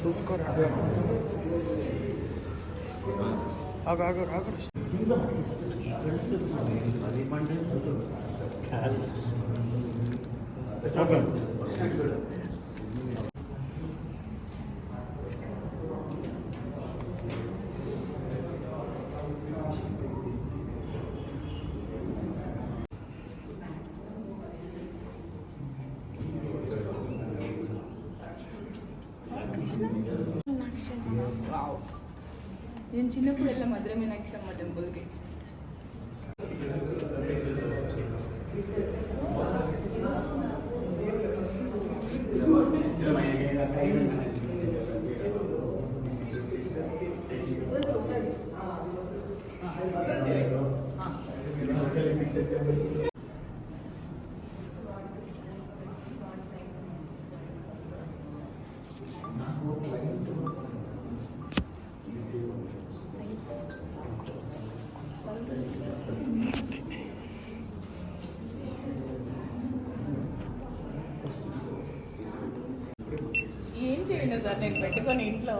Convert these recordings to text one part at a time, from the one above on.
చూసుకోరా ఆగు ఆగు ఆగు నేను చిన్నప్పుడు వెళ్ళా మధుర మీనాక్షి అమ్మ టెంపుల్కి. ఏం చేయండి సార్ నేను పెట్టుకొని ఇంట్లో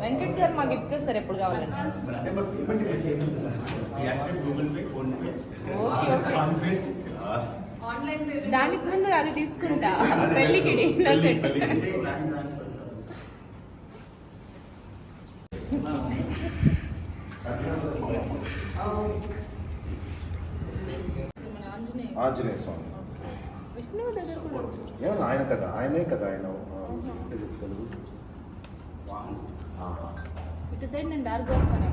వెంకట్ గారు మాకు ఇచ్చేస్తారు ఎప్పుడు కావాలంటే. దానికి ముందు అది తీసుకుంటా పెళ్లికి ఇంట్లో సెట్. ఆంజనేయ స్వామి విష్ణువు దగ్గర కూడా ఏమన్నా ఆయన కదా ఆయనే కదా ఆయన ఇటు సైడ్ నేను డార్క్ వస్తాను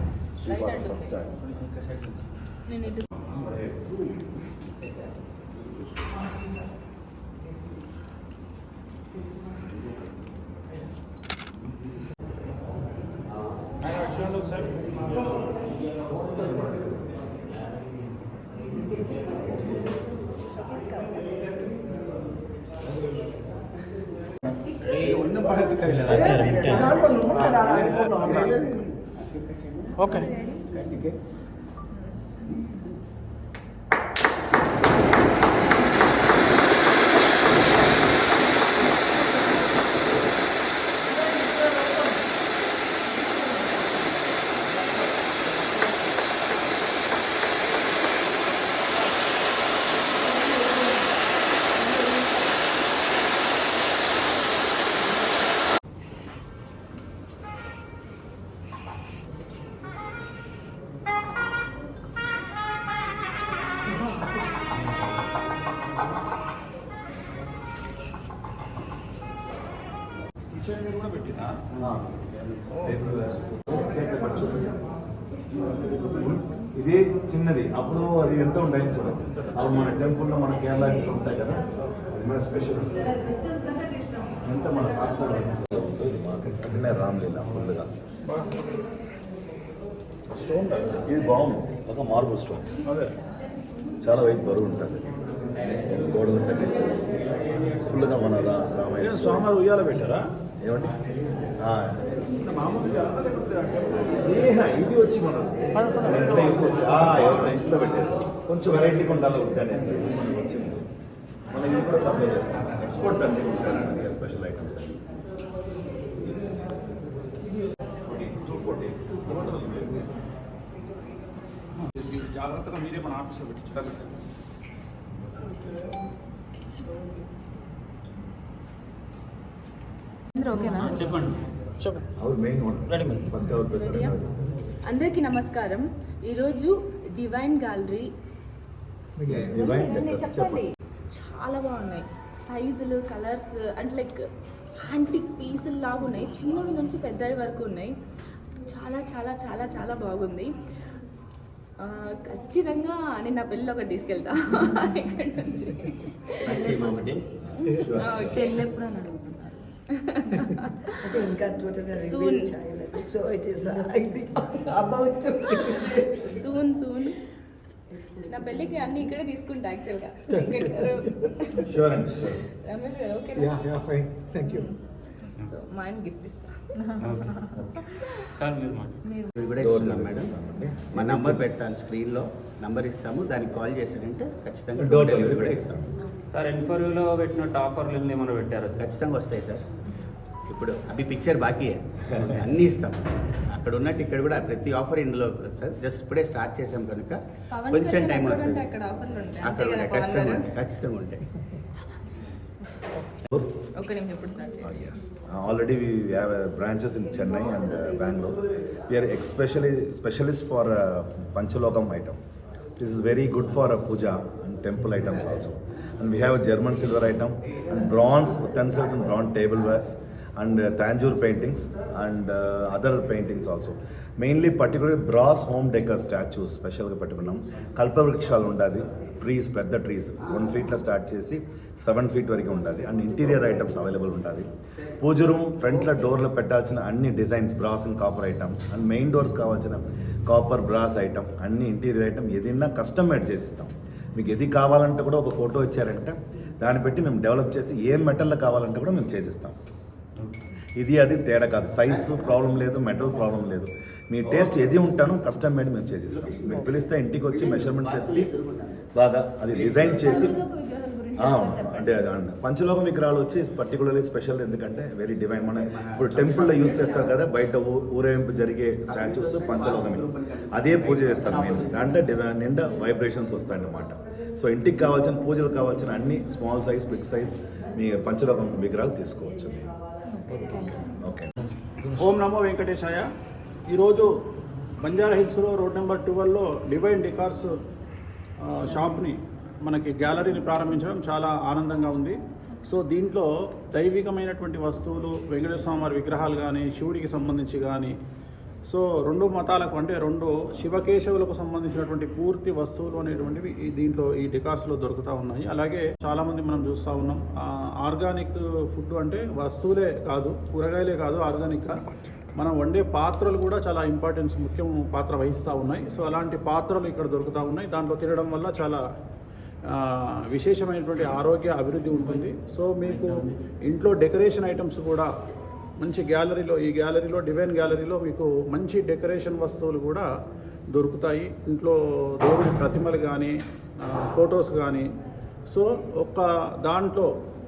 ఫస్ట్ టైం నేను ఇటు ఓకే ఇది చిన్నది అప్పుడు అది ఎంత ఉంటాయి చూడండి. అప్పుడు మన టెంపుల్లో మన కేరళ ఇంట్లో ఉంటాయి కదా, అది మన స్పెషల్ ఎంత మన శాస్త్రం అంటే రామ్లీలా ఫుల్గా స్టోన్. ఇది బాగుంది, ఒక మార్బుల్ స్టోన్, చాలా వెయిట్ బరువు ఉంటుంది. గోడలు కట్టించారు ఫుల్గా మన రామయ్య స్వామి ఉయ్యాల పెట్టారా ఏమండి. ఇది వచ్చి మన ఇంట్లో పెట్టారు, కొంచెం వెరైటీగా ఉండాలి అనేసి మనకి వచ్చింది. మనం ఇది కూడా సప్లై చేస్తాం, ఎక్స్పోర్ట్ అన్ని ఉంటాయి స్పెషల్ ఐటమ్స్ అన్ని. జాగ్రత్తగా మీరే మన ఆఫీస్లో పెట్టించారు సార్. చెప్పండి అందరికీ నమస్కారం. ఈరోజు డివైన్ గ్యాలరీ చెప్పండి, చాలా బాగున్నాయి సైజులు, కలర్స్ అండ్ లైక్ యాంటిక్ పీసులు లాగా ఉన్నాయి. చిన్నవి నుంచి పెద్దవి వరకు ఉన్నాయి. చాలా చాలా చాలా చాలా బాగుంది. ఖచ్చితంగా నేను నా పెళ్ళి ఒకటి తీసుకెళ్తా ఇక్కడ నుంచి. పెళ్ళి ఎప్పుడు అని అడుగుతున్నారు. ఇంకా చేయలేదు. So it is about soon soon. నా పెళ్ళికి అన్ని ఇక్కడే తీసుకుంటా యాక్చువల్గా. రమేష్ గారు ఓకే, థ్యాంక్ యూ. సో మా ఆయన గిఫ్ట్ ఇస్తా. సార్ మీరు డెలివరీ కూడా Door ఇస్తున్నాం delivery మేడం. ఇస్తామండి. మా నంబర్ పెడతాను స్క్రీన్లో, నంబర్ ఇస్తాము, దానికి కాల్ చేశారంటే ఖచ్చితంగా Door డోర్ డెలివరీ delivery కూడా కూడా ఇస్తాం. సార్ ఎన్ఫర్వ్యూలో పెట్టినట్టు ఆఫర్లు ఏమైనా పెట్టారు? ఖచ్చితంగా వస్తాయి సార్. ఇప్పుడు అవి పిక్చర్ బాకీ అన్నీ ఇస్తాం. అక్కడ ఉన్నట్టు ఇక్కడ కూడా ప్రతి ఆఫర్ ఇందులో సార్. జస్ట్ ఇప్పుడే స్టార్ట్ చేసాం కనుక కొంచెం టైం అవుతుంది. అక్కడ ఆఫర్లు ఉంటాయి అక్కడ ఉంటాయి, ఖచ్చితంగా ఉంటాయి, ఖచ్చితంగా ఉంటాయి. ఒక్క నిమిషం ఇప్పుడు start Yes. Already we have branches in Chennai and Bangalore. We are specialists for Panchalokam item. This is very good for puja and temple items also. And we have a German silver item and bronze utensils and bronze tableware and Tanjore paintings and other paintings also. Mainly particularly brass home decor statues special గా పెట్టుకున్నాం. కల్పవృక్షాలు ఉండాలి, trees, పెద్ద trees 1 feet start చేసి 7 feet వరకు ఉండాలి. And interior items available ఉండాలి. పూజ room ఫ్రంట్లో డోర్లో పెట్టాల్సిన అన్ని designs brass and copper items and main doors కావాల్సిన కాపర్ బ్రాస్ ఐటమ్ అన్ని ఇంటీరియర్ ఐటమ్ ఏదైనా కస్టమ్ మేడ్ చేసిస్తాం. మీకు ఏది కావాలంటే కూడా ఒక ఫోటో ఇచ్చారంటే దాన్ని బట్టి మేము డెవలప్ చేసి ఏ మెటల్లో కావాలంటే కూడా మేము చేసిస్తాం. ఇది అది తేడా కాదు, సైజు ప్రాబ్లం లేదు, మెటల్ ప్రాబ్లం లేదు. మీ టేస్ట్ ఏది ఉంటానో కస్టమ్ మేడ్ మేము చేసిస్తాం. మీరు పిలిస్తే ఇంటికి వచ్చి మెజర్మెంట్స్ ఎత్తి బాగా అది డిజైన్ చేసి అంటే పంచలోకం విగ్రహాలు వచ్చి పర్టికులర్లీ స్పెషల్, ఎందుకంటే వెరీ డివైన్. మన ఇప్పుడు టెంపుల్లో యూస్ చేస్తారు కదా, బయట ఊరేగింపు జరిగే స్టాచ్యూస్ పంచలోకం, అదే పూజ చేస్తారు మేము. దాంట్లో డివైన్ నిండా వైబ్రేషన్స్ వస్తాయన్నమాట. సో ఇంటికి కావాల్సిన పూజలు కావాల్సిన అన్ని స్మాల్ సైజ్, బిగ్ సైజ్ మీ పంచలోకం విగ్రహాలు తీసుకోవచ్చు. ఓకే. ఓం నమో వెంకటేశాయ. ఈరోజు బంజారా హిల్స్లో రోడ్ నెంబర్ 12లో డివైన్ డెకార్స్ షాప్ని మనకి గ్యాలరీని ప్రారంభించడం చాలా ఆనందంగా ఉంది. సో దీంట్లో దైవికమైనటువంటి వస్తువులు, వెంకటేశ్వర స్వామి వారి విగ్రహాలు కానీ, శివుడికి సంబంధించి కానీ, సో 2 మతాలకు అంటే 2 శివకేశవులకు సంబంధించినటువంటి పూర్తి వస్తువులు అనేటువంటివి దీంట్లో ఈ డెకార్స్లో దొరుకుతూ ఉన్నాయి. అలాగే చాలామంది మనం చూస్తూ ఉన్నాం ఆర్గానిక్ ఫుడ్ అంటే వస్తువులే కాదు, కూరగాయలే కాదు, ఆర్గానిక్గా మనం వండే పాత్రలు కూడా చాలా ముఖ్యం పాత్ర వహిస్తూ ఉన్నాయి. సో అలాంటి పాత్రలు ఇక్కడ దొరుకుతూ ఉన్నాయి. దాంట్లో తినడం వల్ల చాలా విశేషమైనటువంటి ఆరోగ్య అభివృద్ధి ఉంటుంది. సో మీకు ఇంట్లో డెకరేషన్ ఐటమ్స్ కూడా మంచి గ్యాలరీలో, ఈ గ్యాలరీలో డివైన్ గ్యాలరీలో మీకు మంచి డెకరేషన్ వస్తువులు కూడా దొరుకుతాయి. ఇంట్లో దేవుడి ప్రతిమలు కానీ, ఫొటోస్ కానీ, సో ఒక్క దాంట్లో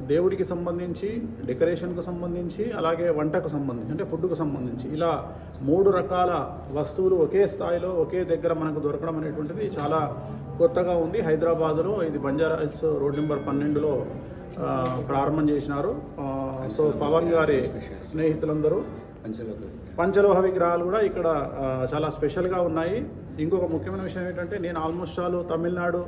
దేవుడికి సంబంధించి, డెకరేషన్కు సంబంధించి, అలాగే వంటకు సంబంధించి అంటే ఫుడ్కు సంబంధించి ఇలా 3 రకాల వస్తువులు ఒకే స్థాయిలో ఒకే దగ్గర మనకు దొరకడం అనేటువంటిది చాలా కొత్తగా ఉంది. హైదరాబాదులో ఇది బంజారా హిల్స్ రోడ్ నెంబర్ 12లో ప్రారంభం చేసినారు. సో పవన్ గారి స్నేహితులందరూ పంచలోహ విగ్రహాలు కూడా ఇక్కడ చాలా స్పెషల్గా ఉన్నాయి. ఇంకొక ముఖ్యమైన విషయం ఏంటంటే నేను ఆల్మోస్ట్ తమిళనాడు,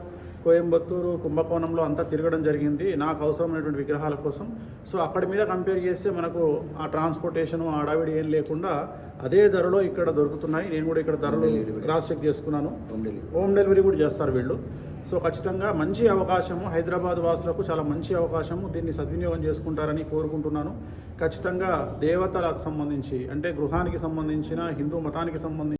కోయంబత్తూరు, కుంభకోణంలో అంతా తిరగడం జరిగింది నాకు అవసరమైనటువంటి విగ్రహాల కోసం. సో అక్కడి మీద కంపేర్ చేస్తే మనకు ఆ ట్రాన్స్పోర్టేషన్ హడావిడి ఏం లేకుండా అదే ధరలో ఇక్కడ దొరుకుతున్నాయి. నేను కూడా ఇక్కడ ధరలు క్రాస్ చెక్ చేసుకున్నాను. హోమ్ డెలివరీ కూడా చేస్తారు వీళ్ళు. సో ఖచ్చితంగా మంచి అవకాశము, హైదరాబాద్ వాసులకు చాలా మంచి అవకాశము. దీన్ని సద్వినియోగం చేసుకుంటారని కోరుకుంటున్నాను. ఖచ్చితంగా దేవతలకు సంబంధించి అంటే గృహానికి సంబంధించిన, హిందూ మతానికి సంబంధించి